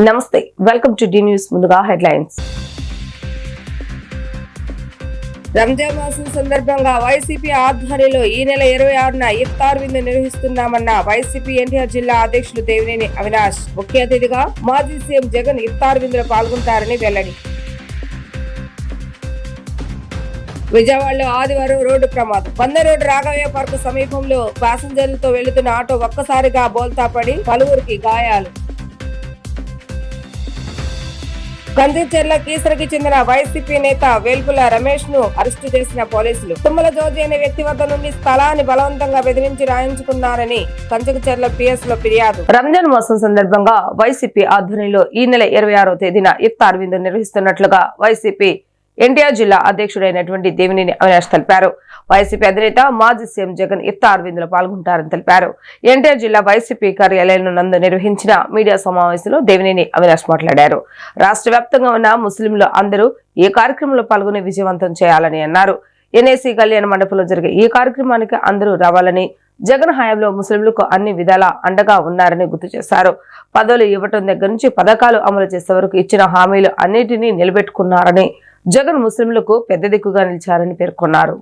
నమస్తే, welcome to D news. ముందుగా headlines. Ramzan మాసం సందర్భంగా వైసీపీ ఆధ్వర్యంలో ఈ నెల 26న ఇఫ్తార్ విందు నిర్వహిస్తున్నామన్న వైసీపీ ఎన్టీఆర్ జిల్లా అధ్యక్షులు దేవినేని అవినాష్. ముఖ్య అతిథిగా మాజీ సీఎం జగన్ ఇఫ్తార్ విందులో పాల్గొంటారని వెల్లడి. విజయవాడలో ఆదివారం రోడ్డు ప్రమాదం. వంద రోడ్డు రాఘవయ్య పార్క్ సమీపంలో ప్యాసింజర్లతో వెళ్తున్న ఆటో ఒక్కసారిగా బోల్తా పడి పలువురికి గాయాలు. కందిచెర్ల కీసరకి చెందిన వైసీపీ నేత వేల్పుల రమేష్ ను అరెస్టు చేసిన పోలీసులు. తుమ్మల జోజి అనే వ్యక్తి వద్ద నుండి స్థలాన్ని బలవంతంగా బెదిరించి రాయించుకున్నారని కంచకచెర్ల పిఎస్ లో ఫిర్యాదు. రంజాన్ మాసం సందర్భంగా వైసీపీ ఆధ్వర్యంలో ఈ నెల 26వ తేదీన ఇఫ్తార్ విందు నిర్వహిస్తున్నట్లుగా వైసీపీ ఎన్టీఆర్ జిల్లా అధ్యక్షుడైనటువంటి దేవినేని అవినాష్ తెలిపారు. వైసీపీ అధినేత మాజీ సీఎం జగన్ ఇఫ్తార్ విందులో పాల్గొంటారని తెలిపారు. ఎన్టీఆర్ జిల్లా వైసీపీ కార్యాలయం నందు నిర్వహించిన మీడియా సమావేశంలో దేవినేని అవినాష్ మాట్లాడారు. రాష్ట్ర వ్యాప్తంగా ఉన్న ముస్లింలు అందరూ ఈ కార్యక్రమంలో పాల్గొని విజయవంతం చేయాలని అన్నారు. ఎన్ఏసీ కళ్యాణ మండపంలో జరిగే ఈ కార్యక్రమానికి అందరూ రావాలని, జగన్ హయాంలో ముస్లింలకు అన్ని విధాలా అండగా ఉన్నారని గుర్తు చేశారు. పదవులు ఇవ్వటం దగ్గర నుంచి పథకాలు అమలు చేసే వరకు ఇచ్చిన హామీలు అన్నిటినీ నిలబెట్టుకున్నారని, జగన్ ముస్లింలకు పెద్ద దిక్కుగా నిలిచారని పేర్కొన్నారు.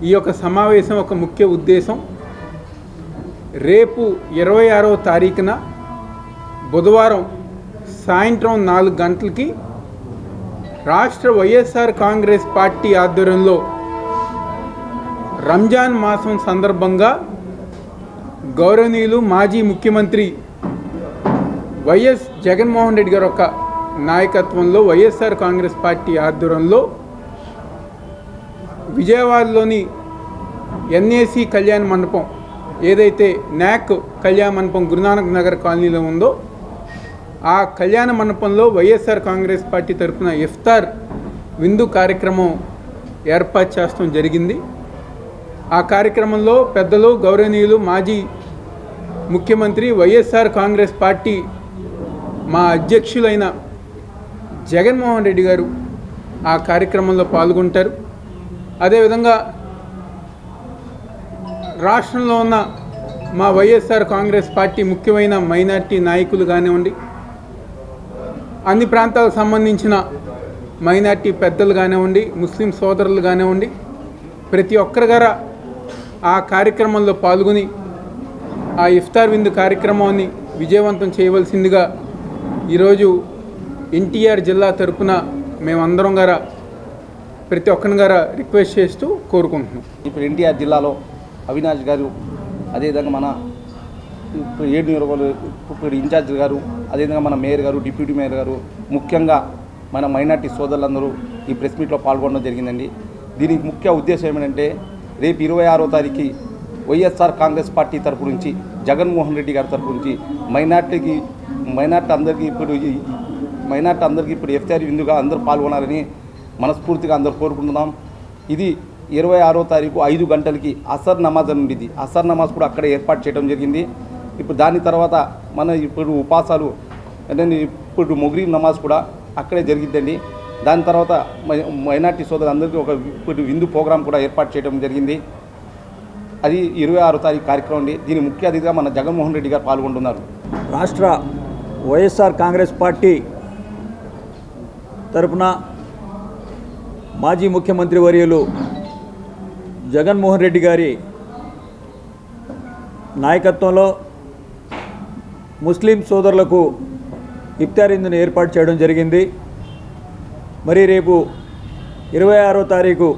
ఈ యొక్క సమావేశం ఒక ముఖ్య ఉద్దేశం, రేపు 26వ తారీఖున బుధవారం సాయంత్రం 4 గంటలకి రాష్ట్ర వైఎస్ఆర్ కాంగ్రెస్ పార్టీ ఆధ్వర్యంలో రంజాన్ మాసం సందర్భంగా గౌరవనీయులు మాజీ ముఖ్యమంత్రి వైఎస్ జగన్మోహన్ రెడ్డి గారి యొక్క నాయకత్వంలో వైఎస్ఆర్ కాంగ్రెస్ పార్టీ ఆధ్వర్యంలో విజయవాడలోని ఎన్ఏసీ కళ్యాణ మండపం, ఏదైతే న్యాక్ కళ్యాణ మండపం గురునానక్ నగర్ కాలనీలో ఉందో ఆ కళ్యాణ మండపంలో వైఎస్ఆర్ కాంగ్రెస్ పార్టీ తరఫున ఇఫ్తార్ విందు కార్యక్రమం ఏర్పాటు చేయడం జరిగింది. ఆ కార్యక్రమంలో పెద్దలు గౌరవనీయులు మాజీ ముఖ్యమంత్రి వైఎస్ఆర్ కాంగ్రెస్ పార్టీ మా అధ్యక్షులైన జగన్మోహన్ రెడ్డి గారు ఆ కార్యక్రమంలో పాల్గొంటారు. అదేవిధంగా రాష్ట్రంలో ఉన్న మా వైఎస్ఆర్ కాంగ్రెస్ పార్టీ ముఖ్యమైన మైనార్టీ నాయకులు కానివ్వండి, అన్ని ప్రాంతాలకు సంబంధించిన మైనార్టీ పెద్దలు కానివ్వండి, ముస్లిం సోదరులు కానివ్వండి, ప్రతి ఒక్కరి గారు ఆ కార్యక్రమంలో పాల్గొని ఆ ఇఫ్తార్ విందు కార్యక్రమాన్ని విజయవంతం చేయవలసిందిగా ఈరోజు ఎన్టీఆర్ జిల్లా తరపున మేమందరం గారా ప్రతి ఒక్కరిని గారా రిక్వెస్ట్ చేస్తూ కోరుకుంటున్నాం. ఇప్పుడు ఎన్టీఆర్ జిల్లాలో అవినాష్ గారు, అదేవిధంగా మన ఇప్పుడు 7 నియోజకవర్గాలు ఇప్పుడు ఇన్ఛార్జ్ గారు, అదేవిధంగా మన మేయర్ గారు, డిప్యూటీ మేయర్ గారు, ముఖ్యంగా మన మైనార్టీ సోదరులందరూ ఈ ప్రెస్ మీట్లో పాల్గొనడం జరిగిందండి. దీనికి ముఖ్య ఉద్దేశం ఏమిటంటే, రేపు 26వ తారీఖు వైఎస్ఆర్ కాంగ్రెస్ పార్టీ తరపు నుంచి, జగన్మోహన్ రెడ్డి గారి తరపు నుంచి మైనార్టీ అందరికీ ఇప్పుడు ఇఫ్తార్ విందుగా అందరూ పాల్గొనాలని మనస్ఫూర్తిగా అందరూ కోరుకుంటున్నాం. ఇది 26వ తారీఖు 5 గంటలకి అసర్ నమాజ్ అని ఉండేది. అసర్ నమాజ్ కూడా అక్కడే ఏర్పాటు చేయడం జరిగింది. ఇప్పుడు దాని తర్వాత మన ఇప్పుడు ఉపాసాలు అంటే ఇప్పుడు మొగ్రీబ్ నమాజ్ కూడా అక్కడే జరిగిద్దండి. దాని తర్వాత మైనార్టీ సోదరులందరికీ ఒక ఇప్పుడు విందు ప్రోగ్రాం కూడా ఏర్పాటు చేయడం జరిగింది. అది 26వ తారీఖు కార్యక్రమం అండి. దీని ముఖ్య అతిథిగా మన జగన్మోహన్ రెడ్డి గారు పాల్గొంటున్నారు. రాష్ట్ర వైఎస్ఆర్ కాంగ్రెస్ పార్టీ తరపున మాజీ ముఖ్యమంత్రి వర్యులు జగన్మోహన్ రెడ్డి గారి నాయకత్వంలో ముస్లిం సోదరులకు ఇఫ్తార్ విందును ఏర్పాటు చేయడం జరిగింది. మరి రేపు 26వ తారీఖు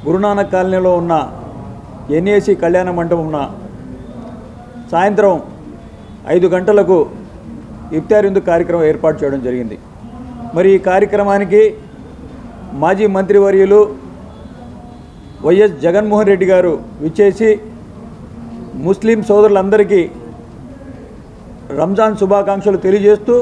గురునానక్ కాలనీలో ఉన్న ఎన్ఏసీ కళ్యాణ మండపంన సాయంత్రం 5 గంటలకు ఇఫ్తార్ విందు కార్యక్రమం ఏర్పాటు చేయడం జరిగింది. మరి ఈ కార్యక్రమానికి మాజీ మంత్రివర్యులు వైఎస్ జగన్మోహన్ రెడ్డి గారు విచ్చేసి ముస్లిం సోదరులందరికీ రంజాన్ శుభాకాంక్షలు తెలియజేస్తూ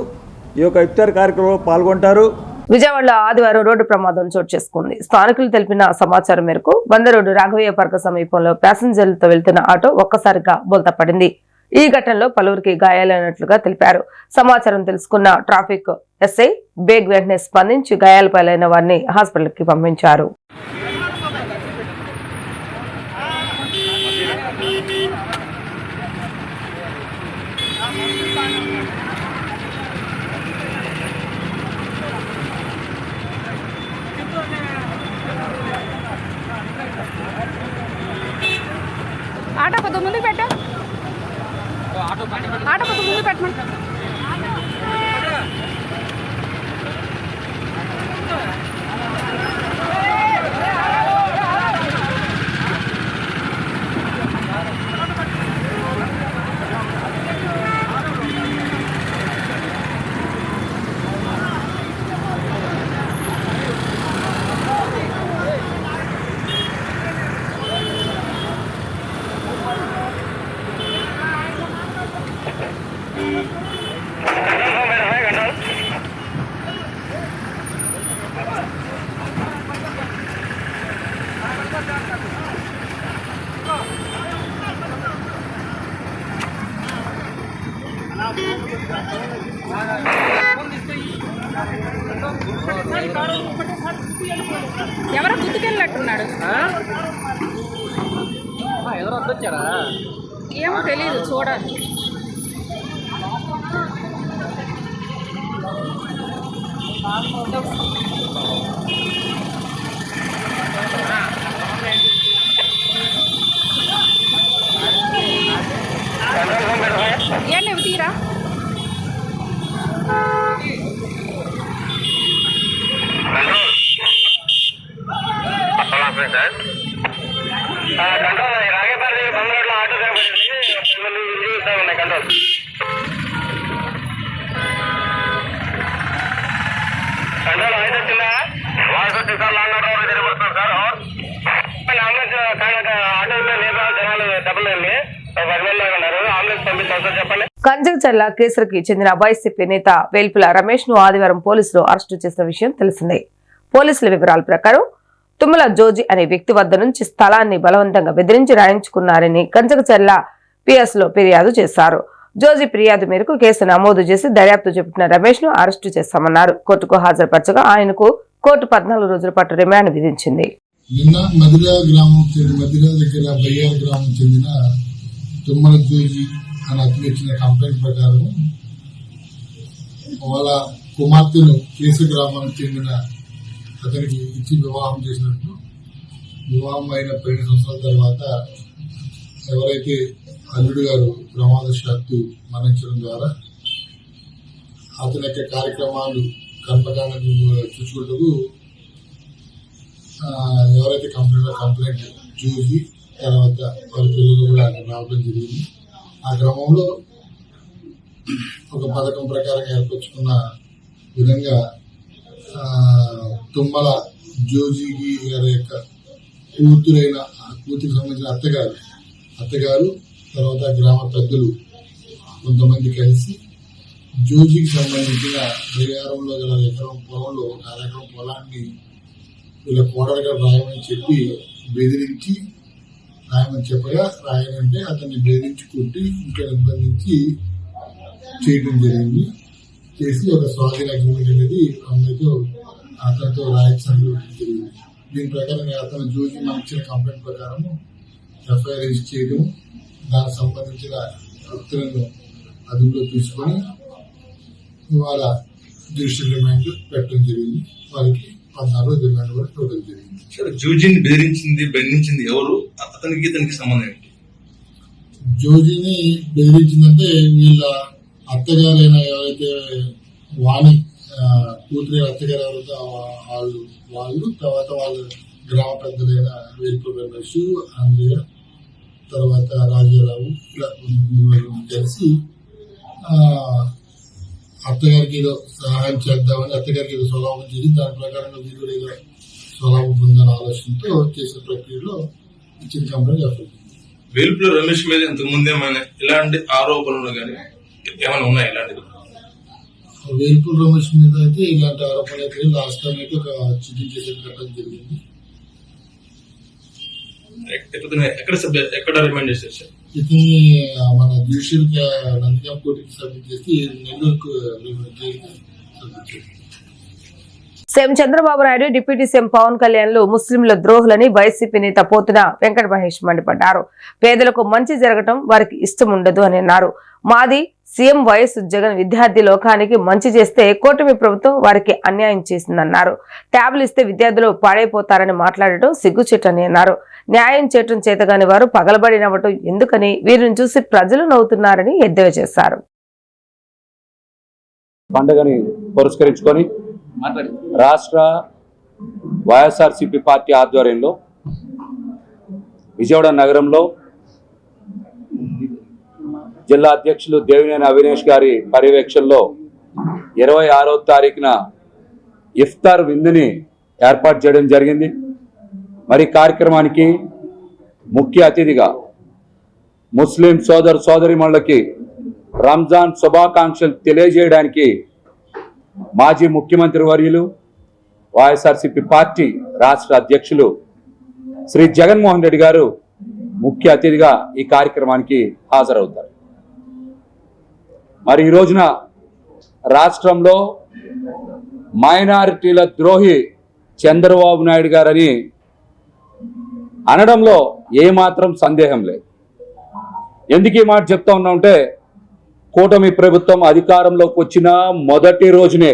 ఈ యొక్క ఇఫ్తార్ కార్యక్రమంలో పాల్గొంటారు. విజయవాడలో ఆదివారం రోడ్డు ప్రమాదం చోటు చేసుకుంది. స్థానికులు తెలిపిన సమాచారం మేరకు బంద రోడ్డు రాఘవయ్య పార్క్ సమీపంలో ప్యాసింజర్లతో వెళ్తున్న ఆటో ఒక్కసారిగా బోల్తాపడింది. ఈ ఘటనలో పలువురికి గాయాలైనట్లుగా తెలిపారు. సమాచారం తెలుసుకున్న ట్రాఫిక్ ఎస్ఐ బేగ్ వెంటనే స్పందించి గాయాల పాలైన వారిని హాస్పిటల్కి పంపించారు. ఆటో కొద్ది ముందుకు పెట్ట ఆటో కొద్ది ముందు పెట్టమని ఎవరో గుర్తుకెళ్ళినట్టున్నాడు. ఏమో తెలీదు, చూడాలి. ఏంటి తీరా కంజంచర్ల కేసుకి చెందిన వైసీపీ నేత వేల్పుల రమేష్ ను ఆదివారం పోలీసులు అరెస్టు చేసిన విషయం తెలిసిందే. పోలీసుల వివరాల ప్రకారం తుమ్మల జోజి అనే వ్యక్తి వద్ద నుంచి స్థలాన్ని బలవంతంగా బెదిరించి రాయించుకున్నారని కంజంచర్ల పిఎస్ లో ఫిర్యాదు చేశారు. జోజి ఫిర్యాదు మేరకు కేసు నమోదు చేసి దర్యాప్తు చేపట్టిన రమేష్ ను అరెస్టు చేశామన్నారు. కోర్టుకు హాజరుపరచగా ఆయనకు కోర్టు 14 రోజుల పాటు రిమాండ్ విధించింది. నిన్న మదిరా దగ్గర బయ్యార్ గ్రామం చెందిన తుమ్మల జోజి అని అతను ఇచ్చిన కంప్లైంట్ ప్రకారం వాళ్ళ కుమార్తెను కేసు గ్రామానికి చెందిన అతనికి ఇచ్చి వివాహం చేసినట్టు, వివాహం అయిన 2 సంవత్సరాల తర్వాత ఎవరైతే అల్లుడు గారు ప్రమాదశాత్తు మరణించడం ద్వారా అతని యొక్క కార్యక్రమాలు కర్మకాండకు చూసుకుంటూ ఎవరైతే కంప్లైంట్ చూసి తర్వాత వారి పిల్లలు కూడా రావడం జరిగింది. ఆ క్రమంలో ఒక పథకం ప్రకారం ఏర్పరచుకున్న విధంగా తుమ్మల జోజిగి గారి యొక్క కూతురికి సంబంధించిన అత్తగారు తర్వాత గ్రామ పెద్దలు కొంతమంది కలిసి జోజికి సంబంధించిన బయ్యారంలో గల ఎకరం పొలంలో ఒక అరెకరం పొలాన్ని వీళ్ళ కోడలుగా రాయమని చెప్పి బెదిరించి రాయమని చెప్పగా రాయనంటే అతన్ని బెదిరించుకుంటూ ఇంకా నిర్బంధించి చేయడం జరిగింది. చేసి ఒక స్వాధీన అగ్రిమెంట్ అనేది అతనితో రాయించడం జరిగింది. దీని ప్రకారం అతను జోజి మనకి ఇచ్చిన కంప్లైంట్ ప్రకారం ఎఫ్ఐఆర్ రిజిస్టర్ చేయడం, దానికి సంబంధించిన వ్యక్తులను అదుపులో తీసుకొని ఇవాళ జ్యుడిషియల్ రిమాండ్ పెట్టడం జరిగింది. వారికి 14 రోజుల రిమాండ్ కూడా ఇవ్వడం జరిగింది. జోజిని బెదిరించింది ఎవరు? అతనికి ఇతనికి సంబంధం ఏంటి? జోజిని బెదిరించిందంటే వీళ్ళ అత్తగారైన ఎవరైతే వాణి కూతురి అత్తగారు ఎవరైతే వాళ్ళు తర్వాత వాళ్ళ గ్రామ పెద్దలైన వేల్పుల రమేష్, ఆంధ్రయ్య, తర్వాత రాజారావు ఇలా కలిసి అత్తగారికి ఏదో సహాయం చేద్దామని, అత్తగారికి ఏదో స్వలాభం చేసి దాని ప్రకారంగా వీరు కూడా ఏదో స్వలాభం పొందాలని ఆలోచనతో చేసే ప్రక్రియలో ఇచ్చిన కంపెనీ చెప్పండి. వేల్పుల రమేష్ మీద ఇంతకు ముందు ఏమైనా ఇలాంటి ఆరోపణలు కానీ ఏమైనా ఉన్నాయి? ఇలాంటివి వేల్పూర్ రమేష్ మీద అయితే ఇలాంటి ఆరోపణలు అయితే లాస్ట్ టైం అయితే ఒక చీటింగ్ కేసు కట్టడం జరిగింది. ఎక్కడ రిమైండ్ చేశారు సార్? ఇతని మన జ్యుడిషియల్ నందిగాం కోర్టుకి సబ్మిట్ చేసి నెల్లూరుకు జైలుకి సబ్మిట్ చేసి. CM Chandrababu Naidu deputy CM Pawan కళ్యాణ్లు ముస్లింల ద్రోహులని వైసీపీ నేత పోతున వెంకట మహేష్ మండిపడ్డారు. పేదలకు మంచి జరగటం వారికి ఇష్టం ఉండదు అని అన్నారు. మాది సీఎం వైఎస్ జగన్ విద్యార్థి లోకానికి మంచి చేస్తే కూటమి ప్రభుత్వం వారికి అన్యాయం చేసిందన్నారు. ట్యాబ్లు ఇస్తే విద్యార్థులు పాడైపోతారని మాట్లాడటం సిగ్గుచేటని అన్నారు. న్యాయం చేయటం చేతగాని వారు పగలబడి నవ్వటం ఎందుకని వీరిని చూసి ప్రజలు నవ్వుతున్నారని ఎద్దేవా చేశారు. పండుగని పురస్కరించుకొని రాష్ట్ర వైఎస్ఆర్సీపీ పార్టీ ఆధ్వర్యంలో విజయవాడ నగరంలో జిల్లా అధ్యక్షులు దేవినేని అవినేష్ గారి పర్యవేక్షణలో 26వ తారీఖున ఇఫ్తార్ విందుని ఏర్పాటు చేయడం జరిగింది. మరి కార్యక్రమానికి ముఖ్య అతిథిగా ముస్లిం సోదరీమణులకి రంజాన్ శుభాకాంక్షలు తెలియజేయడానికి మాజీ ముఖ్యమంత్రి వర్యులు వైఎస్ఆర్సీపీ పార్టీ రాష్ట్ర అధ్యక్షులు శ్రీ జగన్మోహన్ రెడ్డి గారు ముఖ్య అతిథిగా ఈ కార్యక్రమానికి హాజరవుతారు. మరి ఈ రోజున రాష్ట్రంలో మైనారిటీల ద్రోహి చంద్రబాబు నాయుడు గారని అనడంలో ఏమాత్రం సందేహం లేదు. ఎందుకు ఈ మాట చెప్తా ఉన్నామంటే కూటమి ప్రభుత్వం అధికారంలోకి వచ్చిన మొదటి రోజునే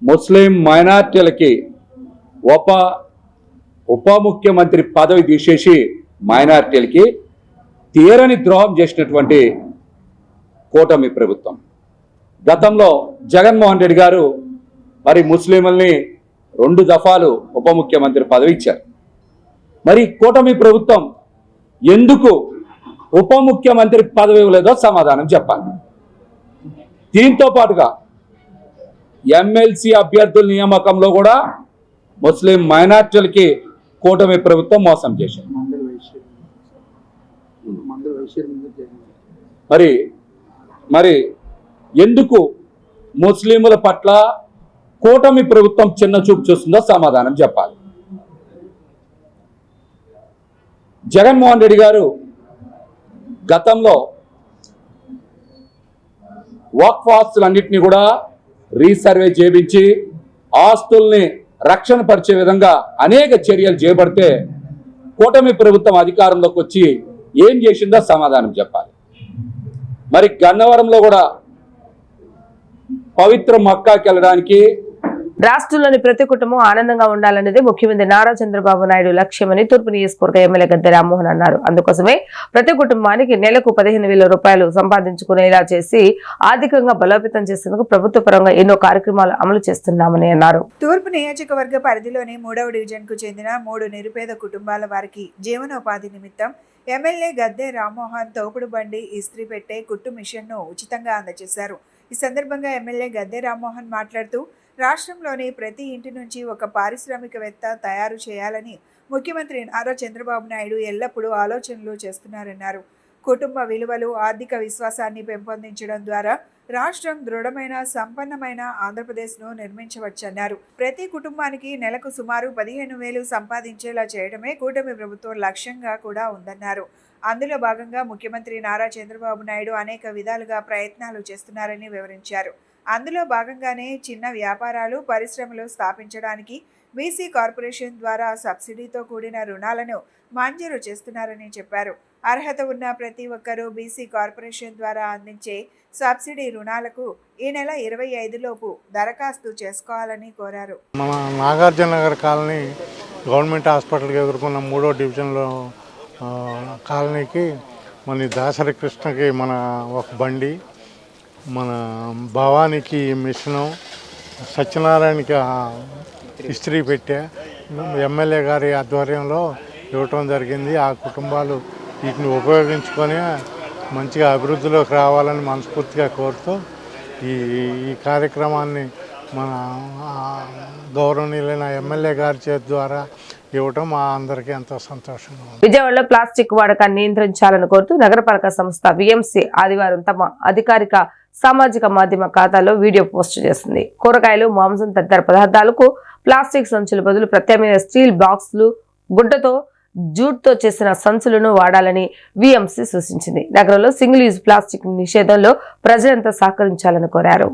ముస్లిం మైనారిటీలకి ఉప ముఖ్యమంత్రి పదవి తీసేసి మైనారిటీలకి తీరని ద్రోహం చేసినటువంటి కూటమి ప్రభుత్వం. గతంలో జగన్మోహన్ రెడ్డి గారు మరి ముస్లింలని 2 దఫాలు ఉప ముఖ్యమంత్రి పదవి ఇచ్చారు. మరి కూటమి ప్రభుత్వం ఎందుకు ఉప ముఖ్యమంత్రి పదవి ఇవ్వలేదో సమాధానం చెప్పాలి. దీంతో పాటుగా ఎమ్మెల్సీ అభ్యర్థుల నియామకంలో కూడా ముస్లిం మైనార్టీలకి కూటమి ప్రభుత్వం మోసం చేశారు. మరి ఎందుకు ముస్లింల పట్ల కూటమి ప్రభుత్వం చిన్న చూపు చూస్తుందో సమాధానం చెప్పాలి. జగన్మోహన్ రెడ్డి గారు గతంలో వక్ఫ్ ఆస్తులన్నింటినీ కూడా రీసర్వే చేయించి ఆస్తుల్ని రక్షణ పరిచే విధంగా అనేక చర్యలు చేపడితే కూటమి ప్రభుత్వం అధికారంలోకి వచ్చి ఏం చేసిందో సమాధానం చెప్పాలి. మరి గన్నవరంలో కూడా పవిత్ర మక్కాకి వెళ్ళడానికి రాష్ట్రంలోని ప్రతి కుటుంబం ఆనందంగా ఉండాలనేది ముఖ్యమంత్రి నారా చంద్రబాబు నాయుడు లక్ష్యమని తూర్పు నియోజకవర్గ ఎమ్మెల్యే గద్దె రామ్మోహన్ అన్నారు. అందుకోసమే ప్రతి కుటుంబానికి నెలకు 15,000 రూపాయలు సంపాదించుకునేలా చేసి ఆర్థికంగా బలోపేతం చేసేందుకు ప్రభుత్వ పరంగా ఎన్నో కార్యక్రమాలు అమలు చేస్తున్నామని అన్నారు. తూర్పు నియోజకవర్గ పరిధిలోని 3వ డివిజన్ కు చెందిన 3 నిరుపేద కుటుంబాల వారికి జీవనోపాధి నిమిత్తం ఎమ్మెల్యే గద్దె రామ్మోహన్ తోపుడు బండి, ఇస్త్రీ పెట్టే, కుట్టు మిషన్ను ఉచితంగా అందజేశారు. ఈ సందర్భంగా ఎమ్మెల్యే గద్దె రామ్మోహన్ మాట్లాడుతూ రాష్ట్రంలోని ప్రతి ఇంటి నుంచి ఒక పారిశ్రామికవేత్త తయారు చేయాలని ముఖ్యమంత్రి నారా చంద్రబాబు నాయుడు ఎల్లప్పుడూ ఆలోచనలు చేస్తున్నారన్నారు. కుటుంబ విలువలు, ఆర్థిక విశ్వాసాన్ని పెంపొందించడం ద్వారా రాష్ట్రం దృఢమైన, సంపన్నమైన ఆంధ్రప్రదేశ్ను నిర్మించవచ్చన్నారు. ప్రతి కుటుంబానికి నెలకు సుమారు 15,000 సంపాదించేలా చేయడమే కూటమి ప్రభుత్వం లక్ష్యంగా కూడా ఉందన్నారు. అందులో భాగంగా ముఖ్యమంత్రి నారా చంద్రబాబు నాయుడు అనేక విధాలుగా ప్రయత్నాలు చేస్తున్నారని వివరించారు. అందులో భాగంగానే చిన్న వ్యాపారాలు, పరిశ్రమలు స్థాపించడానికి బీసీ కార్పొరేషన్ ద్వారా సబ్సిడీతో కూడిన రుణాలను మంజూరు చేస్తున్నారని చెప్పారు. అర్హత ఉన్న ప్రతి ఒక్కరూ బీసీ కార్పొరేషన్ ద్వారా అందించే సబ్సిడీ రుణాలకు ఈ నెల 25 లోపు దరఖాస్తు చేసుకోవాలని కోరారు. మన నాగార్జున నగర్ కాలనీ గవర్నమెంట్ హాస్పిటల్కి ఎదుర్కొన్న 3వ డివిజన్లో కాలనీకి మన దాసరి కృష్ణకి మన ఒక బండి, మన భవానికి మిషను, సత్యనారాయణకి ఇస్త్రీ పెట్టే ఎమ్మెల్యే గారి ఆధ్వర్యంలో ఇవ్వటం జరిగింది. ఆ కుటుంబాలు వీటిని ఉపయోగించుకొని మంచిగా అభివృద్ధిలోకి రావాలని మనస్ఫూర్తిగా కోరుతూ ఈ కార్యక్రమాన్ని మన గౌరవనీయులైన ఎమ్మెల్యే గారి చేతి ద్వారా ఇవ్వటం మా అందరికీ ఎంతో సంతోషంగా ఉంది. విజయవాడలో ప్లాస్టిక్ వాడకాన్ని నియంత్రించాలని కోరుతూ నగరపాలక సంస్థ విఎంసి ఆదివారం తమ అధికారిక సామాజిక మాధ్యమ ఖాతాలో వీడియో పోస్ట్ చేసింది. కూరగాయలు, మాంసం తదితర పదార్థాలకు ప్లాస్టిక్ సంచుల బదులు ప్రత్యామ్నాయ స్టీల్ బాక్సులు, గుడ్డతో జూట్తో చేసిన సంచులను వాడాలని విఎంసి సూచించింది. నగరంలో సింగిల్ యూజ్ ప్లాస్టిక్ నిషేధంలో ప్రజలంతా సహకరించాలని కోరారు.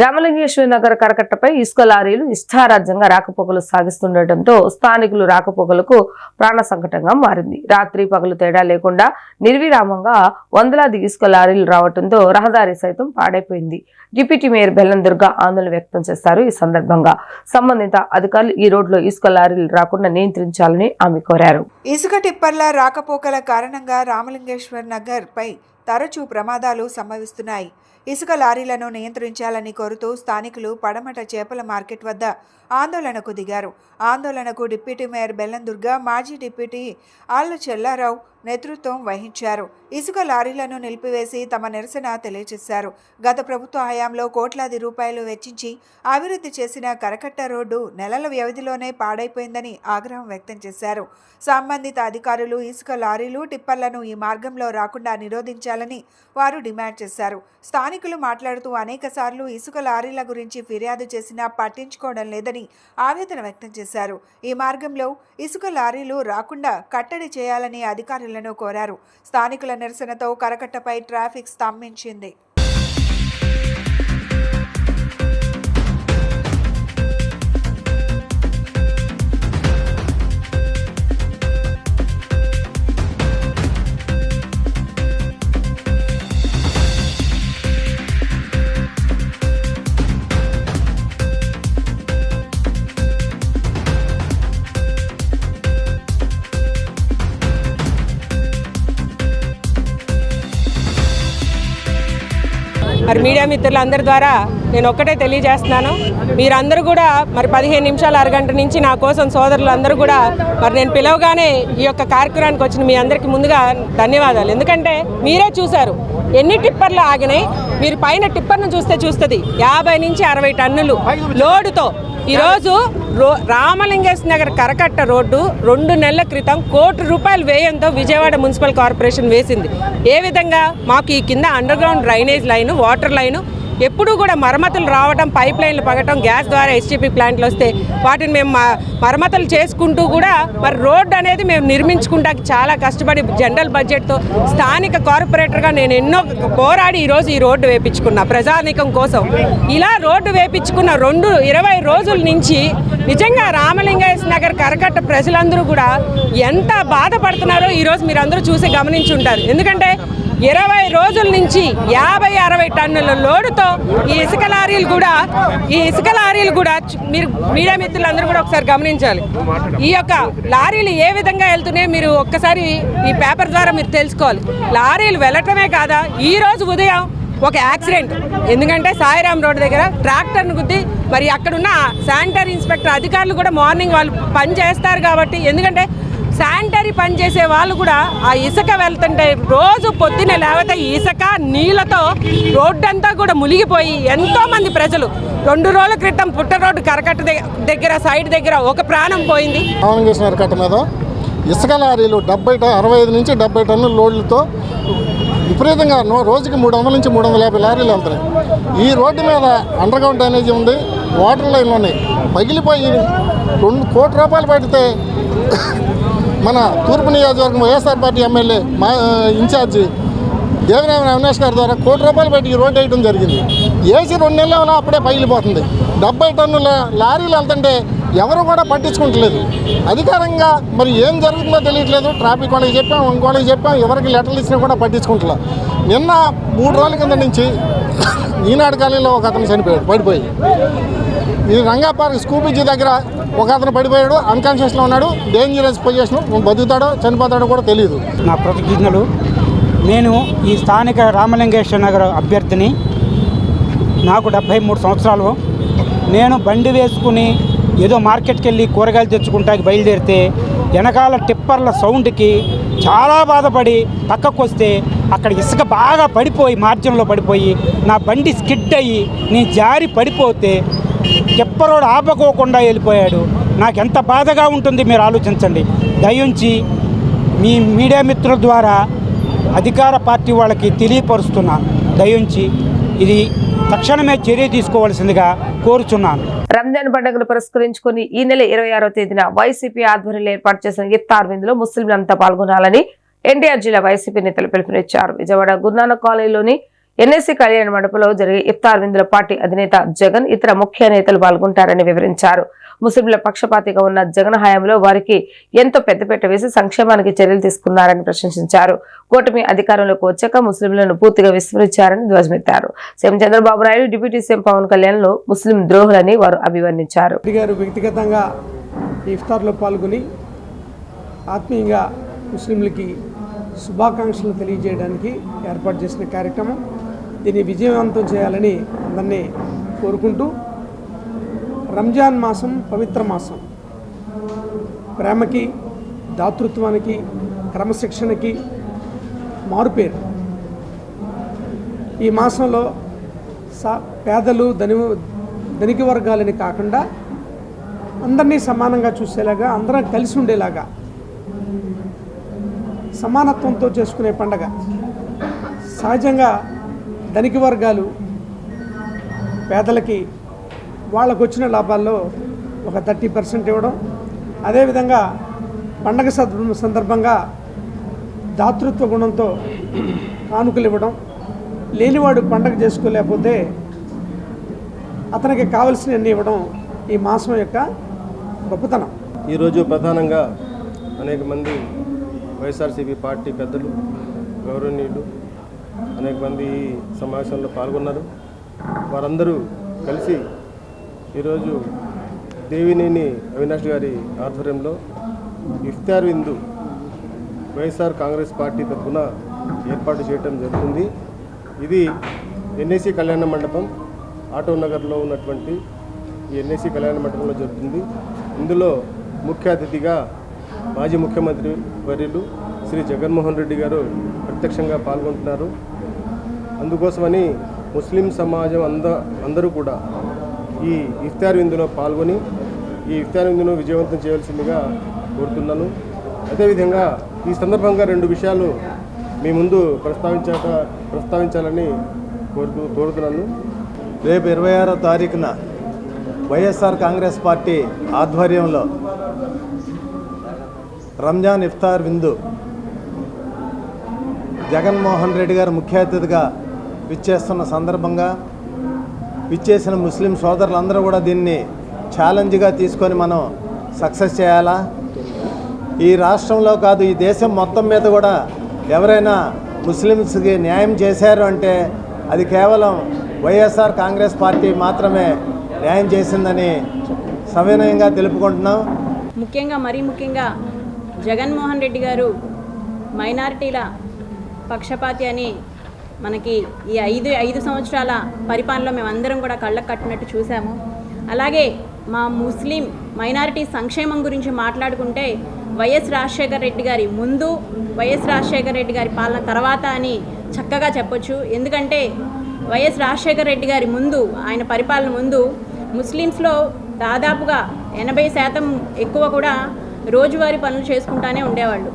రామలింగేశ్వర నగర్ కరకట్టపై ఇసుక లారీలు ఇష్టారాజ్యంగా రాకపోకలు సాగిస్తుండటంతో స్థానికులు రాకపోకలకు ప్రాణ సంకటంగా మారింది. రాత్రి పగలు తేడా లేకుండా నిర్విరామంగా వందలాది ఇసుక లారీలు రావడంతో రహదారి సైతం పాడైపోయింది. డిప్యూటీ మేయర్ బెల్లం దుర్గా ఆందోళన వ్యక్తం చేశారు. ఈ సందర్భంగా సంబంధిత అధికారులు ఈ రోడ్లో ఇసుక లారీలు రాకుండా నియంత్రించాలని ఆమె కోరారు. ఇసుక టిప్పర్ల రాకపోకల కారణంగా రామలింగేశ్వర్ నగర్ పై తరచూ ప్రమాదాలు సంభవిస్తున్నాయి. ఇసుక లారీలను నియంత్రించాలని కోరుతూ స్థానికులు పడమట చేపల మార్కెట్ వద్ద ఆందోళనకు దిగారు. ఆందోళనకు డిప్యూటీ మేయర్ బెల్లం దుర్గా, మాజీ డిప్యూటీ ఆళ్ల చెల్లారావు నేతృత్వం వహించారు. ఇసుక లారీలను నిలిపివేసి తమ నిరసన తెలియజేశారు. గత ప్రభుత్వ హయాంలో కోట్లాది రూపాయలు వెచ్చించి అభివృద్ధి చేసిన కరకట్ట రోడ్డు నెలల వ్యవధిలోనే పాడైపోయిందని ఆగ్రహం వ్యక్తం చేశారు. సంబంధిత అధికారులు ఇసుక లారీలు, టిప్పర్లను ఈ మార్గంలో రాకుండా నిరోధించాలని వారు డిమాండ్ చేశారు. స్థానికులు మాట్లాడుతూ అనేకసార్లు ఇసుక లారీల గురించి ఫిర్యాదు చేసినా పట్టించుకోవడం లేదని ఆవేదన వ్యక్తం చేశారు. ఈ మార్గంలో ఇసుక లారీలు రాకుండా కట్టడి చేయాలని అధికారులను కోరారు. స్థానికుల నిరసనతో కరకట్టపై ట్రాఫిక్ స్తంభించింది. మరి మీడియా మిత్రులందరి ద్వారా నేను ఒక్కటే తెలియజేస్తున్నాను, మీరందరూ కూడా మరి 15 నిమిషాలు అరగంట నుంచి నా కోసం సోదరులందరూ కూడా మరి నేను పిలవగానే ఈ యొక్క కార్యక్రమానికి వచ్చిన మీ అందరికీ ముందుగా ధన్యవాదాలు. ఎందుకంటే మీరే చూశారు ఎన్ని టిప్పర్లు ఆగినాయి. మీరు పైన టిప్పర్ను చూస్తుంది 50 నుంచి 60 టన్నులు లోడుతో ఈరోజు రామలింగేశ్వర నగర్ కరకట్ట రోడ్డు 2 నెలల క్రితం ₹1 కోటి వ్యయంతో విజయవాడ మున్సిపల్ కార్పొరేషన్ వేసింది. ఏ విధంగా మాకు ఈ కింద under ground drainage line, water line ఎప్పుడూ కూడా మరమ్మతులు రావడం, పైప్ లైన్లు పగటం, గ్యాస్ ద్వారా ఎస్టీపీ ప్లాంట్లు వస్తే వాటిని మేము మరమ్మతులు చేసుకుంటూ కూడా మరి రోడ్డు అనేది మేము నిర్మించుకుంటానికి చాలా కష్టపడి జనరల్ బడ్జెట్తో స్థానిక కార్పొరేటర్గా నేను ఎన్నో పోరాడి ఈరోజు ఈ రోడ్డు వేయించుకున్నా ప్రజానీకం కోసం. ఇలా రోడ్డు వేయించుకున్న 20 రోజుల నుంచి నిజంగా రామలింగేశ్వర నగర్ కరకట్ట ప్రజలందరూ కూడా ఎంత బాధపడుతున్నారో ఈరోజు మీరు అందరూ చూసి గమనించుంటారు. ఎందుకంటే 20 రోజుల నుంచి 50-60 టన్నుల లోడుతో ఈ ఇసుక లారీలు కూడా మీరు మీడియా మిత్రులందరూ కూడా ఒకసారి గమనించాలి. ఈ యొక్క లారీలు ఏ విధంగా వెళ్తున్నాయో మీరు ఒక్కసారి ఈ పేపర్ ద్వారా మీరు తెలుసుకోవాలి. లారీలు వెళ్ళటమే కాదా, ఈ రోజు ఉదయం ఒక యాక్సిడెంట్. ఎందుకంటే సాయిరాం రోడ్డు దగ్గర ట్రాక్టర్ను గుద్ది మరి అక్కడున్న శానిటరీ ఇన్స్పెక్టర్ అధికారులు కూడా మార్నింగ్ వాళ్ళు పని చేస్తారు కాబట్టి, ఎందుకంటే శానిటరీ పని చేసే వాళ్ళు కూడా ఆ ఇసుక వెళ్తుంటే రోజు పొద్దున్నే లేకపోతే ఇసుక నీళ్ళతో రోడ్డంతా కూడా మునిగిపోయి ఎంతోమంది ప్రజలు 2 రోజుల క్రితం పుట్ట రోడ్డు కరకట్ట దగ్గర సైడ్ దగ్గర ఒక ప్రాణం పోయింది. కట్ట మీద ఇసుక లారీలు 65 నుంచి 70 టన్నుల లోడ్లతో విపరీతంగా రోజుకి 300 నుంచి 350 లారీలు వెళ్తున్నాయి. ఈ రోడ్డు మీద అండర్ గ్రౌండ్ డ్రైనేజీ ఉంది, వాటర్ లైన్లు ఉన్నాయి. పగిలిపోయి ₹2 కోట్ల పడితే మన తూర్పు నియోజకవర్గం YSR party MLA incharge Devineni Avinash గారి ద్వారా ₹1 కోటి పెట్టి ఈ రోడ్డు వేయడం జరిగింది. వేసి 2 నెలల అప్పుడే పగిలిపోతుంది. 70 టన్నుల లారీలు వెళ్తుంటే ఎవరు కూడా పట్టించుకుంటలేదు. అధికారంగా మరి ఏం జరుగుతుందో తెలియట్లేదు. ట్రాఫిక్ వాళ్ళకి చెప్పాం, ఇంకోళ్ళకి చెప్పాం, ఎవరికి లెటర్లు ఇచ్చినా కూడా పట్టించుకుంటలేదు. నిన్న 3 రోజుల కింద నుంచి ఈనాడు కాలనీలో ఒక అతను పడిపోయి ఈ రంగాపార్క్ స్కూబీజీ దగ్గర ఒక అతను పడిపోయాడు, అన్కాన్షియస్లో ఉన్నాడు. డేంజరస్ పొజిషన్, బతుకుతాడో చనిపోతాడో కూడా తెలియదు. నా కృతజ్ఞతలు. నేను ఈ స్థానిక రామలింగేశ్వర నగర్ అభ్యర్థిని. నాకు 73 సంవత్సరాలు. నేను బండి వేసుకుని ఏదో మార్కెట్కి వెళ్ళి కూరగాయలు తెచ్చుకుంటాకి బయలుదేరితే వెనకాల టిప్పర్ల సౌండ్కి చాలా బాధపడి పక్కకు వస్తే అక్కడ ఇసుక బాగా పడిపోయి మార్జిన్లో పడిపోయి నా బండి స్కిడ్ అయ్యి నేను జారి పడిపోతే టిప్పరోడు ఆపకోకుండా వెళ్ళిపోయాడు. నాకు ఎంత బాధగా ఉంటుంది మీరు ఆలోచించండి. దయించి మీ మీడియా మిత్రుల ద్వారా అధికార పార్టీ వాళ్ళకి తెలియపరుస్తున్నాను. దయించి ఇది తక్షణమే చర్య తీసుకోవాల్సిందిగా కోరుచున్నాను. రంజాన్ పండుగను పురస్కరించుకుని ఈ నెల 26వ తేదీన వైసీపీ ఆధ్వర్యంలో ఏర్పాటు చేసిన ఇఫ్తార్ విందులో ముస్లింలంతా పాల్గొనాలని ఎన్టీఆర్ జిల్లా వైసీపీ నేతలు పిలుపునిచ్చారు. విజయవాడ గురునానక్ కాలనీలోని ఎన్ఎస్సీ కళ్యాణ మండపంలో జరిగే ఇఫ్తార్ విందులో పార్టీ అధినేత జగన్ ఇతర ముఖ్య నేతలు పాల్గొంటారని వివరించారు. ముస్లింల పక్షపాతిగా ఉన్న జగన్ హయాంలో వారికి ఎంతో పెద్దపీట వేసి సంక్షేమానికి చర్యలు తీసుకున్నారని ప్రశంసించారు. కూటమి అధికారంలోకి వచ్చాక ముస్లింలను పూర్తిగా విస్మరించారని ధ్వజమెత్తారు. CM Chandrababu Naidu, deputy CM Pawan Kalyan లో ముస్లిం ద్రోహులని వారు అభివర్ణించారు. వ్యక్తిగతంగా ఇఫ్తార్లో పాల్గొని ఆత్మీయంగా ముస్లింలకి శుభాకాంక్షలు తెలియజేయడానికి ఏర్పాటు చేసిన కార్యక్రమం. దీన్ని విజయవంతం చేయాలని అందరినీ కోరుకుంటూ, రంజాన్ మాసం పవిత్ర మాసం. ప్రేమకి, దాతృత్వానికి, క్రమశిక్షణకి మారుపేరు. ఈ మాసంలో పేదలు ధనిక వర్గాలని కాకుండా అందరినీ సమానంగా చూసేలాగా, అందరం కలిసి ఉండేలాగా సమానత్వంతో చేసుకునే పండగ. సహజంగా ధనిక వర్గాలు పేదలకి వాళ్ళకు వచ్చిన లాభాల్లో ఒక 30% ఇవ్వడం, అదేవిధంగా పండగ సందర్భంగా దాతృత్వ గుణంతో కానుకలు ఇవ్వడం, లేనివాడు పండగ చేసుకోలేకపోతే అతనికి కావలసినవన్నీ ఇవ్వడం ఈ మాసం యొక్క గొప్పతనం. ఈరోజు ప్రధానంగా అనేక మంది వైఎస్ఆర్సీపీ పార్టీ పెద్దలు, గౌరవనీయులు అనేక మంది ఈ సమావేశంలో పాల్గొన్నారు. వారందరూ కలిసి ఈరోజు దేవినేని అవినాష్ గారి ఆధ్వర్యంలో ఇఫ్తార్ విందు వైఎస్ఆర్ కాంగ్రెస్ పార్టీ తరఫున ఏర్పాటు చేయడం జరుగుతుంది. ఇది ఎన్ఎస్సీ కళ్యాణ మండపం ఆటో నగర్లో ఉన్నటువంటి ఈ ఎన్ఎస్సీ కళ్యాణ మండపంలో జరుగుతుంది. ఇందులో ముఖ్య అతిథిగా మాజీ ముఖ్యమంత్రి వర్యులు శ్రీ జగన్మోహన్ రెడ్డి గారు ప్రత్యక్షంగా పాల్గొంటున్నారు. అందుకోసమని ముస్లిం సమాజం అందరూ కూడా ఈ ఇఫ్తార్ విందులో పాల్గొని ఈ ఇఫ్తార్ విందును విజయవంతం చేయాల్సిందిగా కోరుతున్నాను. అదేవిధంగా ఈ సందర్భంగా 2 విషయాలు మీ ముందు ప్రస్తావించాలని కోరుతున్నాను. రేపు 26వ తారీఖున వైఎస్ఆర్ కాంగ్రెస్ పార్టీ ఆధ్వర్యంలో రంజాన్ ఇఫ్తార్ విందు జగన్మోహన్ రెడ్డి గారు ముఖ్య అతిథిగా విచ్చేస్తున్న సందర్భంగా విచ్చేసిన ముస్లిం సోదరులందరూ కూడా దీన్ని ఛాలెంజ్గా తీసుకొని మనం సక్సెస్ చేయాలా. ఈ రాష్ట్రంలో కాదు, ఈ దేశం మొత్తం మీద కూడా ఎవరైనా ముస్లిమ్స్కి న్యాయం చేశారు అంటే అది కేవలం వైఎస్ఆర్ కాంగ్రెస్ పార్టీ మాత్రమే న్యాయం చేసిందని సవినయంగా తెలుపుకుంటున్నాం. మరీ ముఖ్యంగా జగన్మోహన్ రెడ్డి గారు మైనారిటీల పక్షపాతి అని మనకి ఈ 5 సంవత్సరాల పరిపాలనలో మేమందరం కూడా కళ్ళకు కట్టినట్టు చూసాము. అలాగే మా ముస్లిం మైనారిటీ సంక్షేమం గురించి మాట్లాడుకుంటే వైఎస్ రాజశేఖర రెడ్డి గారి ముందు, వైఎస్ రాజశేఖర రెడ్డి గారి పాలన తర్వాత అని చక్కగా చెప్పొచ్చు. ఎందుకంటే వైఎస్ రాజశేఖర రెడ్డి గారి ముందు, ఆయన పరిపాలన ముందు ముస్లిమ్స్లో దాదాపుగా 80% ఎక్కువ కూడా రోజువారీ పనులు చేసుకుంటానే ఉండేవాళ్ళు.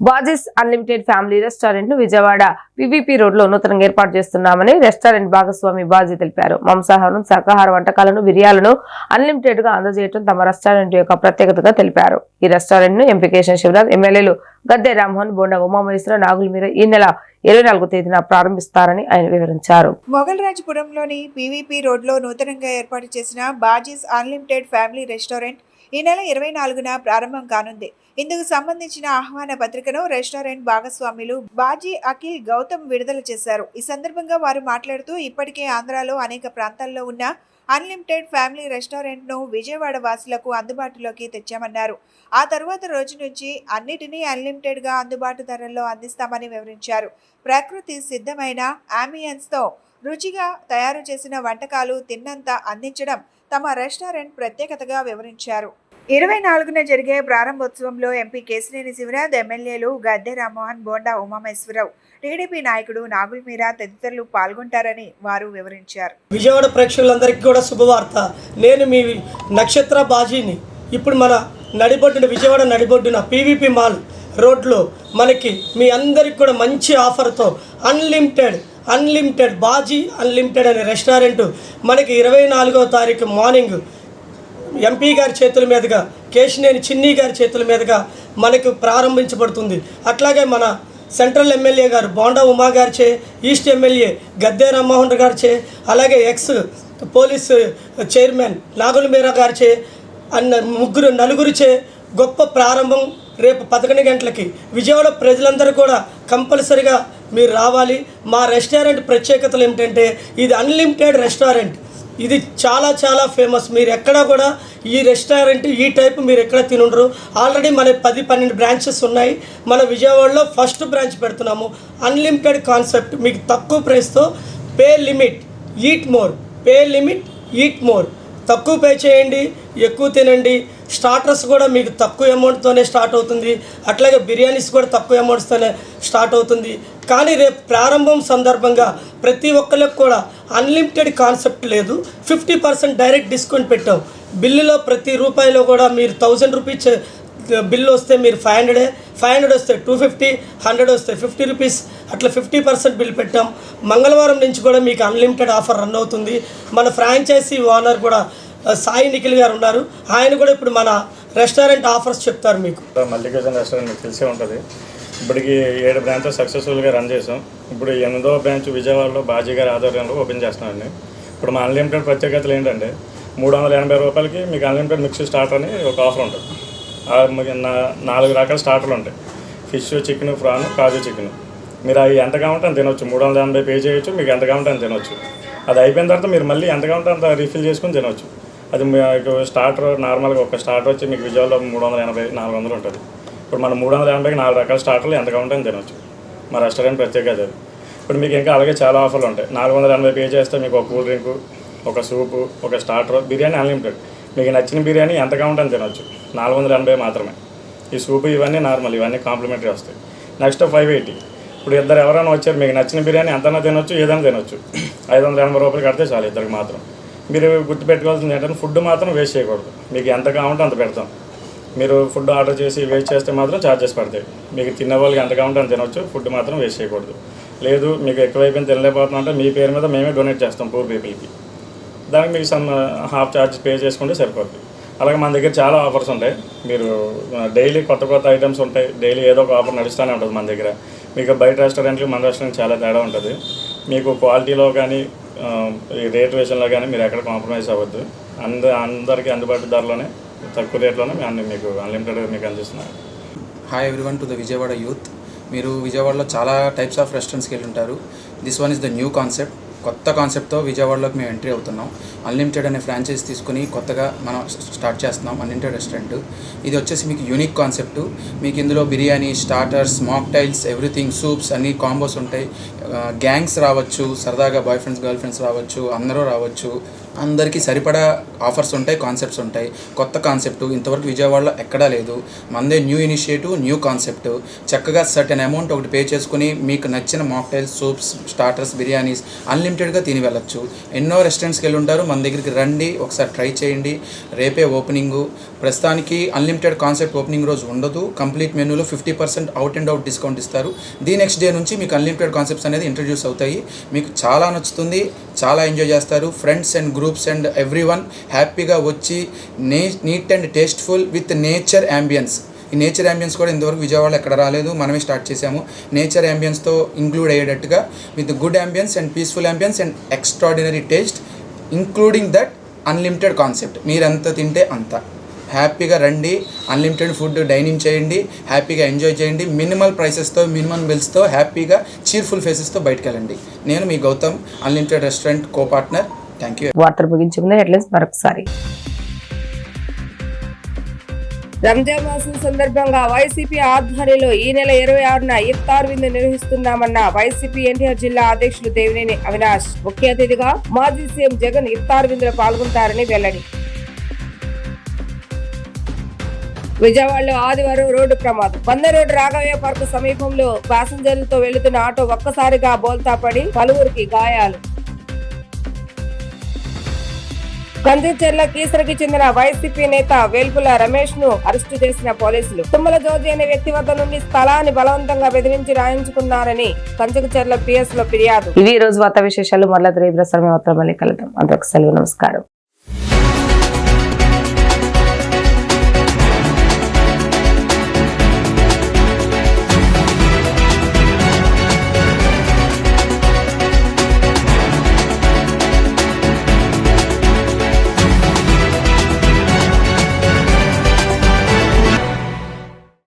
బాజీస్ అన్లిమిటెడ్ ఫ్యామిలీ రెస్టారెంట్ ను విజయవాడ పివిపి రోడ్ లో నూతనంగా ఏర్పాటు చేస్తున్నామని రెస్టారెంట్ భాగస్వామి బాజీ తెలిపారు. మాంసాహారం, శాకాహార వంటకాలను, బిర్యాలను అన్లిమిటెడ్ గా అందజేయడం తమ రెస్టారెంట్ యొక్క ప్రత్యేకతగా తెలిపారు. ఈ రెస్టారెంట్ ను ఎంపీ కేశవ్ శివరాజ్, ఎమ్మెల్యేలు గద్దె రామ్మోహన్, బోండా ఉమామహేశ్వర, నాగుల మీర ఈ నెల 24వ తేదీన ప్రారంభిస్తారని ఆయన వివరించారు. మొగల్రాజ్పురంలోని పివిపి రోడ్ లో నూతనంగా ఏర్పాటు చేసిన బాజీస్ అన్లిమిటెడ్ ఫ్యామిలీ రెస్టారెంట్ ఈ నెల 24న ప్రారంభం కానుంది. ఇందుకు సంబంధించిన ఆహ్వాన పత్రికను రెస్టారెంట్ భాగస్వాములు బాజీ అఖిల్ గౌతమ్ విడుదల చేశారు. ఈ సందర్భంగా వారు మాట్లాడుతూ ఇప్పటికే ఆంధ్రాలో అనేక ప్రాంతాల్లో ఉన్న అన్లిమిటెడ్ ఫ్యామిలీ రెస్టారెంట్ను విజయవాడ వాసులకు అందుబాటులోకి తెచ్చామన్నారు. ఆ తరువాత రోజు నుంచి అన్నిటినీ అన్లిమిటెడ్గా అందుబాటు ధరల్లో అందిస్తామని వివరించారు. ప్రకృతి సిద్ధమైన అంబియన్స్తో రుచిగా తయారు చేసిన వంటకాలు తిన్నంత అందించడం తమ రెస్టారెంట్ ప్రత్యేకతగా వివరించారు. 24న జరిగే ప్రారంభోత్సవంలో ఎంపీ కేశినేని శివనాథ్, ఎమ్మెల్యేలు గద్దె రామ్మోహన్, బోండా ఉమామేశ్వరరావు, టీడీపీ నాయకుడు నాగుల్ మీరా తదితరులు పాల్గొంటారని వారు వివరించారు. విజయవాడ ప్రేక్షకులందరికీ కూడా శుభవార్త. నేను మీ నక్షత్ర బాజీని. ఇప్పుడు మన విజయవాడ నడిబొడ్డున పీవీపీ మాల్ రోడ్లో మనకి మీ అందరికి కూడా మంచి ఆఫర్తో అన్లిమిటెడ్ బాజీ అన్లిమిటెడ్ అనే రెస్టారెంట్ మనకి 24వ తారీఖు మార్నింగ్ ఎంపీ గారి చేతుల మీదుగా, కేశినేని చిన్ని గారి చేతుల మీదుగా మనకు ప్రారంభించబడుతుంది. అట్లాగే మన సెంట్రల్ ఎమ్మెల్యే గారు బోండా ఉమా గారిచే, ఈస్ట్ ఎమ్మెల్యే గద్దె రామ్మోహన్ గారిచే, అలాగే ఎక్స్ పోలీస్ చైర్మన్ నాగుల్ మీరా గారిచే నలుగురిచే గొప్ప ప్రారంభం రేపు 11 గంటలకి. విజయవాడ ప్రజలందరూ కూడా కంపల్సరిగా మీరు రావాలి. మా రెస్టారెంట్ ప్రత్యేకతలు ఏమిటంటే ఇది అన్లిమిటెడ్ రెస్టారెంట్. ఇది చాలా చాలా ఫేమస్. మీరు ఎక్కడా కూడా ఈ రెస్టారెంట్ ఈ టైప్ మీరు ఎక్కడ తినుండరు. ఆల్రెడీ మన 10-12 బ్రాంచెస్ ఉన్నాయి. మన విజయవాడలో ఫస్ట్ బ్రాంచ్ పెడుతున్నాము. అన్లిమిటెడ్ కాన్సెప్ట్, మీకు తక్కువ ప్రైస్తో పే లిమిట్ ఈట్ మోర్. తక్కువ పే చేయండి, ఎక్కువ తినండి. స్టార్టర్స్ కూడా మీకు తక్కువ అమౌంట్తోనే స్టార్ట్ అవుతుంది. అట్లాగే బిర్యానీస్ కూడా తక్కువ అమౌంట్స్తోనే స్టార్ట్ అవుతుంది. కానీ రేపు ప్రారంభం సందర్భంగా ప్రతి ఒక్కరికి కూడా అన్లిమిటెడ్ కాన్సెప్ట్ లేదు. 50% డైరెక్ట్ డిస్కౌంట్ పెట్టాం. బిల్లులో ప్రతి రూపాయిలో కూడా మీరు 1000 రూపీస్ బిల్లు వస్తే మీరు 500 వస్తే 250, 100 వస్తే 50 రూపీస్, అట్లా 50% బిల్ పెట్టాం. మంగళవారం నుంచి కూడా మీకు అన్లిమిటెడ్ ఆఫర్ రన్ అవుతుంది. మన ఫ్రాంచైజీ ఓనర్ కూడా సాయి నిఖిల్ గారు ఉన్నారు. ఆయన కూడా ఇప్పుడు మన రెస్టారెంట్ ఆఫర్స్ చెప్తారు. మీకు మల్లికార్జున రెస్టారెంట్ మీకు తెలిసే ఉంటుంది. ఇప్పటికి 7 బ్రాంచెస్ సక్సెస్ఫుల్గా రన్ చేసాం. ఇప్పుడు 8వ బ్రాంచ్ విజయవాడలో బాజీ గారి ఆధ్వర్యంలో ఓపెన్ చేస్తున్నామండి. ఇప్పుడు మా అన్లిమిటెడ్ ప్రత్యేకతలు ఏంటంటే 380 రూపాయలకి మీకు అన్లిమిటెడ్ మిక్స్ స్టార్టర్ అని ఒక ఆఫర్ ఉంటుంది. 4 రకాల స్టార్టర్లు ఉంటాయి. ఫిష్, చికెన్, ప్రాన్, కాజు చికెన్. మీరు అవి ఎంత కావాలంటే అంత తినొచ్చు. 380 పే చేయొచ్చు. మీకు ఎంత కావాలంటే అంత తినొచ్చు. అది అయిపోయిన తర్వాత మీరు మళ్ళీ ఎంత కావాలంటే అంత రీఫిల్ చేసుకొని తినొచ్చు. అది మీకు స్టార్టర్ నార్మల్గా ఒక స్టార్టర్ వచ్చి మీకు విజయవాడలో 380, 400 ఉంటుంది. ఇప్పుడు మనం 380కి 4 రకాల స్టార్టర్లు ఎంత కావాలంటే అంత తినొచ్చు. మా రెస్టారెంట్ ప్రత్యేకత అది. ఇప్పుడు మీకు ఇంకా అలాగే చాలా ఆఫర్లు ఉంటాయి. 480 పే చేస్తే మీకు ఒక కూల్ డ్రింకు, ఒక సూపు, ఒక స్టార్టర్, బిర్యానీ అన్లిమిటెడ్. మీకు నచ్చిన బిర్యానీ ఎంత కావాలంటే అంత తినొచ్చు. 480 మాత్రమే. ఈ సూపు ఇవన్నీ నార్మల్, ఇవన్నీ కాంప్లిమెంటరీ వస్తాయి. నెక్స్ట్ 580. ఇప్పుడు ఇద్దరు ఎవరైనా వచ్చారు, మీకు నచ్చిన బిర్యానీ ఎంతైనా తినొచ్చు, ఏదైనా తినొచ్చు. 580 రూపాయలు కడితే చాలు ఇద్దరికి మాత్రం. మీరు గుర్తుపెట్టుకోవాల్సింది ఏంటంటే ఫుడ్ మాత్రం వేస్ట్ చేయకూడదు. మీకు ఎంత కావాలంటే అంత పెడతాం. మీరు ఫుడ్ ఆర్డర్ చేసి వేస్ట్ చేస్తే మాత్రం ఛార్జెస్ పడతాయి. మీకు తిన్న వాళ్ళకి ఎంత కావాలంటే అంత తినొచ్చు. ఫుడ్ మాత్రం వేస్ట్ చేయకూడదు. లేదు మీకు ఎక్కువైపోయింది తినలేకపోతున్నా అంటే మీ పేరు మీద మేమే డొనేట్ చేస్తాం పూర్ పీపుల్కి. దానికి మీకు సమ్ హాఫ్ ఛార్జ్ పే చేసుకుంటే సరిపోతుంది. అలాగే మన దగ్గర చాలా ఆఫర్స్ ఉంటాయి. మీరు డైలీ కొత్త ఐటమ్స్ ఉంటాయి. డైలీ ఏదో ఒక ఆఫర్ నడుస్తూనే ఉంటుంది మన దగ్గర. మీకు బయట రెస్టారెంట్లు మన రెస్టారెంట్ చాలా తేడా ఉంటుంది. మీకు క్వాలిటీలో కానీ ఈ రేట్ విషయంలో కానీ మీరు ఎక్కడ కాంప్రమైజ్ అవ్వద్దు. అందరికీ అందుబాటు ధరలోనే తక్కువ రేట్లోనే మీకు అన్లిమిటెడ్ మీకు అందిస్తున్నాను. Hi everyone to the Vijayawada youth. మీరు విజయవాడలో చాలా టైప్స్ ఆఫ్ రెస్టారెంట్స్కి వెళ్ళి ఉంటారు. This one is the new concept. కొత్త కాన్సెప్ట్తో విజయవాడలోకి మేము ఎంట్రీ అవుతున్నాం. అన్లిమిటెడ్ అనే ఫ్రాంచైజ్ తీసుకుని కొత్తగా మనం స్టార్ట్ చేస్తున్నాం అన్లిమిటెడ్ రెస్టారెంట్. ఇది వచ్చేసి మీకు యూనిక్ కాన్సెప్ట్. మీకు ఇందులో biryani, starters, mocktails, everything, soups అన్ని కాంబోస్ ఉంటాయి. గ్యాంగ్స్ రావచ్చు, సరదాగా బాయ్ ఫ్రెండ్స్, గర్ల్ ఫ్రెండ్స్ రావచ్చు, అందరూ రావచ్చు. అందరికీ సరిపడా ఆఫర్స్ ఉంటాయి, కాన్సెప్ట్స్ ఉంటాయి. కొత్త కాన్సెప్ట్ ఇంతవరకు విజయవాడలో ఎక్కడా లేదు. మందే న్యూ ఇనిషియేటివ్, న్యూ కాన్సెప్ట్. చక్కగా సర్టెన్ అమౌంట్ ఒకటి పే చేసుకుని మీకు నచ్చిన మాక్టైల్స్, సూప్స్, స్టార్టర్స్, బిర్యానీస్ అన్లిమిటెడ్గా తిని వెళ్ళచ్చు. ఎన్నో రెస్టారెంట్స్కి వెళ్ళి ఉంటారు. మన దగ్గరికి రండి, ఒకసారి ట్రై చేయండి. రేపే ఓపెనింగు. ప్రస్తుతానికి అన్లిమిటెడ్ కాన్సెప్ట్ ఓపెనింగ్ రోజు ఉండదు. కంప్లీట్ మెనూలో 50% అవుట్ అండ్ అవుట్ డిస్కౌంట్ ఇస్తారు. ది నెక్స్ట్ డే నుంచి మీకు అన్లిమిటెడ్ కాన్సెప్ట్స్ అనేది ఇంట్రడ్యూస్ అవుతాయి. మీకు చాలా నచ్చుతుంది, చాలా ఎంజాయ్ చేస్తారు. Friends and groups and everyone హ్యాపీగా వచ్చి neat and tasteful with nature ambience. ఈ నేచర్ యాంబియన్స్ కూడా ఇంతవరకు విజయవాడలో ఎక్కడ రాలేదు. మనమే స్టార్ట్ చేసాము. నేచర్ యాంబియన్స్తో ఇంక్లూడ్ అయ్యేటట్టుగా with good ambience and peaceful ambience and extraordinary taste including that unlimited concept. మీరెంత తింటే అంత. హ్యాపీగా రండి, అన్లిమిటెడ్ ఫుడ్ డైనింగ్ చేయండి, హ్యాపీగా ఎంజాయ్ చేయండి, మినిమల్ ప్రైసెస్తో మినిమం బిల్స్తో హ్యాపీగా చీర్ఫుల్ ఫేసెస్తో బయటకు వెళ్ళండి. నేను మీ Gautam, unlimited restaurant co partner. Thank you. వార్తలు ముగించే ముందు హెడ్లైన్స్ మరొకసారి. రంజాన్ మాసం సందర్భంగా వైసీపీ ఆధ్వర్యంలో ఈ నెల 26న ఇఫ్తార్ విందు నిర్వహిస్తున్నామన్న వైసీపీ ఎన్టీఆర్ జిల్లా అధ్యక్షులు దేవినేని అవినాష్. ముఖ్య అతిథిగా మాజీ సీఎం జగన్ ఇఫ్తార్ విందులో పాల్గొంటారని వెల్లడి. విజయవాడలో ఆదివారం రోడ్డు ప్రమాదం. వంద రోడ్డు రాఘవయ్య పార్క్ సమీపంలో ప్యాసింజర్లతో వెళ్తున్న ఆటో ఒక్కసారిగా బోల్తా పడి పలువురికి గాయాలు. కందిచెర్ల కీసరకి చెందిన వైసీపీ నేత వేల్పుల రమేష్ ను అరెస్టు చేసిన పోలీసులు. తుమ్మల జోజి అనే వ్యక్తి వద్ద నుండి స్థలాన్ని బలవంతంగా బెదిరించి రాయించుకున్నారని కంచకచెర్ల పిఎస్ లో ఫిర్యాదు. ఇవి ఈ రోజు వార్తా విశేషాలు. మళ్ళీ రేపు మళ్ళీ కలుద్దాం. అందరికి సెలవు. నమస్కారం.